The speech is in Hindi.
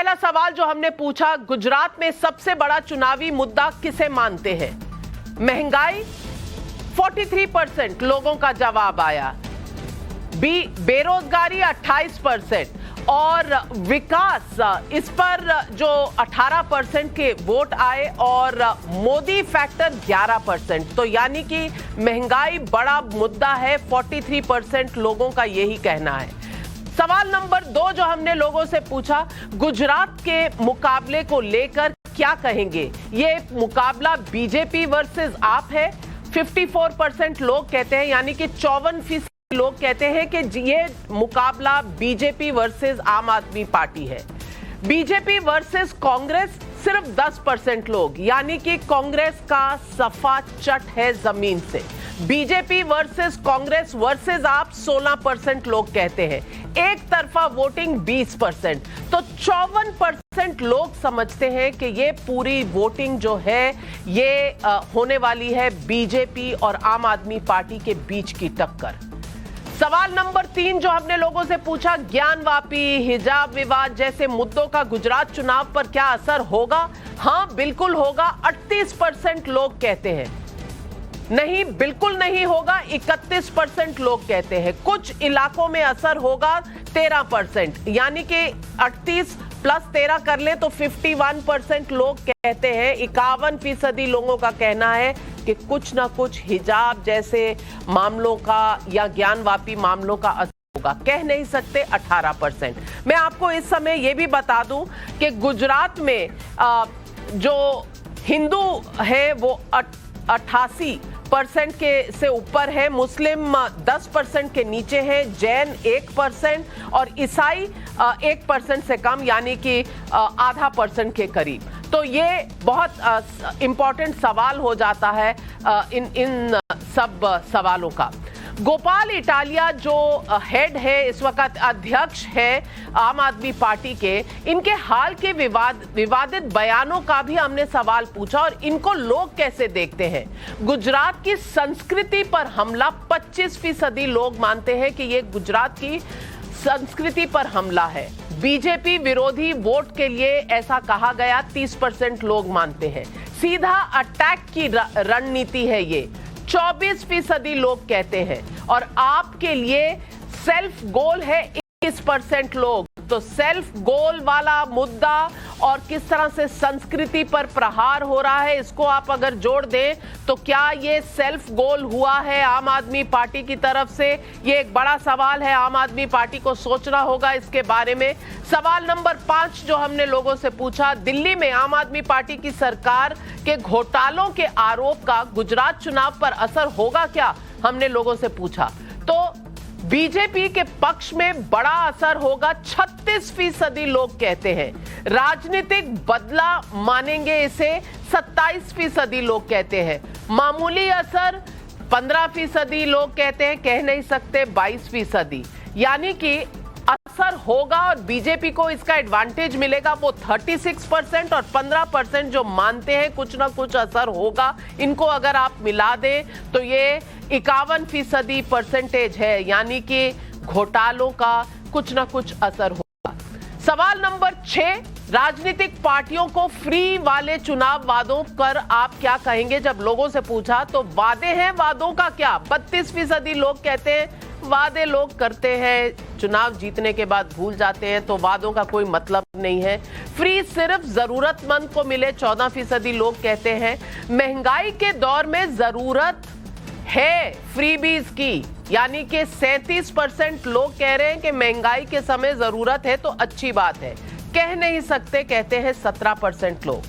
पहला सवाल जो हमने पूछा, गुजरात में सबसे बड़ा चुनावी मुद्दा किसे मानते हैं? महंगाई 43% लोगों का जवाब आया, बेरोजगारी 28% और विकास, इस पर जो 18% के वोट आए और मोदी फैक्टर 11%। तो यानी कि महंगाई बड़ा मुद्दा है, 43% लोगों का यही कहना है। सवाल नंबर 2 जो हमने लोगों से पूछा, गुजरात के मुकाबले को लेकर क्या कहेंगे? ये मुकाबला बीजेपी वर्सेस आप है। 54% लोग कहते हैं, यानी कि 54% लोग कहते हैं कि ये मुकाबला बीजेपी वर्सेस आम आदमी पार्टी है। बीजेपी वर्सेस कांग्रेस सिर्फ 10% लोग, यानी कि कांग्रेस का सफा चट है जमीन से। बीजेपी वर्सेस कांग्रेस वर्सेस आप 16% लोग कहते हैं। एक तरफा वोटिंग 20%। तो 54% लोग समझते हैं कि ये पूरी वोटिंग जो है ये होने वाली है बीजेपी और आम आदमी पार्टी के बीच की टक्कर। सवाल नंबर 3 जो हमने लोगों से पूछा, ज्ञानवापी, हिजाब विवाद जैसे मुद्दों का गुजरात चुनाव पर क्या असर होगा? हाँ, बिल्कुल होगा। 38% लोग कहते हैं। नहीं, बिल्कुल नहीं होगा, 31% लोग कहते हैं। कुछ इलाकों में असर होगा 13%, यानी कि 38 प्लस 13 कर ले तो 51% लोग कहते हैं। 51% लोगों का कहना है कि कुछ ना कुछ हिजाब जैसे मामलों का या ज्ञानवापी मामलों का असर होगा। कह नहीं सकते 18%। मैं आपको इस समय यह भी बता दूं कि गुजरात में जो हिंदू है वो 88% के से ऊपर है, मुस्लिम 10% के नीचे है, जैन 1% और ईसाई 1% से कम, यानी कि आधा % के करीब। तो ये बहुत इंपॉर्टेंट सवाल हो जाता है इन सब सवालों का। गोपाल इटालिया जो हेड है, इस वक्त अध्यक्ष है आम आदमी पार्टी के, इनके हाल के विवादित बयानों का भी हमने सवाल पूछा और इनको लोग कैसे देखते हैं। गुजरात की संस्कृति पर हमला, 25% लोग मानते हैं कि ये गुजरात की संस्कृति पर हमला है। बीजेपी विरोधी वोट के लिए ऐसा कहा गया, 30% लोग मानते हैं। सीधा अटैक की रणनीति है ये, 24% लोग कहते हैं। और आपके लिए सेल्फ गोल है 21% लोग। तो सेल्फ गोल वाला मुद्दा और किस तरह से संस्कृति पर प्रहार हो रहा है, इसको आप अगर जोड़ दें तो क्या ये सेल्फ गोल हुआ है आम आदमी पार्टी की तरफ से? ये एक बड़ा सवाल है, आम आदमी पार्टी को सोचना होगा इसके बारे में। सवाल नंबर 5 जो हमने लोगों से पूछा, दिल्ली में आम आदमी पार्टी की सरकार के घोटालों के आरोप का गुजरात चुनाव पर असर होगा क्या? हमने लोगों से पूछा। तो बीजेपी के पक्ष में बड़ा असर होगा, 36% लोग कहते हैं। राजनीतिक बदला मानेंगे इसे, 27% लोग कहते हैं। मामूली असर 15% लोग कहते हैं, कह नहीं सकते 22%। यानी कि असर होगा और बीजेपी को इसका एडवांटेज मिलेगा, वो 36% और 15% जो मानते हैं कुछ ना कुछ असर होगा। इनको अगर आप मिला दें तो ये 51% है, यानी कि घोटालों का कुछ ना कुछ असर होगा। सवाल नंबर 6, राजनीतिक पार्टियों को फ्री वाले चुनाव वादों पर आप क्या कहेंगे? जब लोगों से पूछा तो वादे हैं, वादों का क्या? 32% लोग कहते हैं वादे लोग करते हैं, चुनाव जीतने के बाद भूल जाते हैं, तो वादों का कोई मतलब नहीं है। फ्री सिर्फ जरूरतमंद को मिले, 14% लोग कहते हैं। महंगाई के दौर में जरूरत है फ्रीबीज की, यानी कि 37% लोग कह रहे हैं कि महंगाई के समय जरूरत है तो अच्छी बात है। कह नहीं सकते कहते हैं 17% लोग।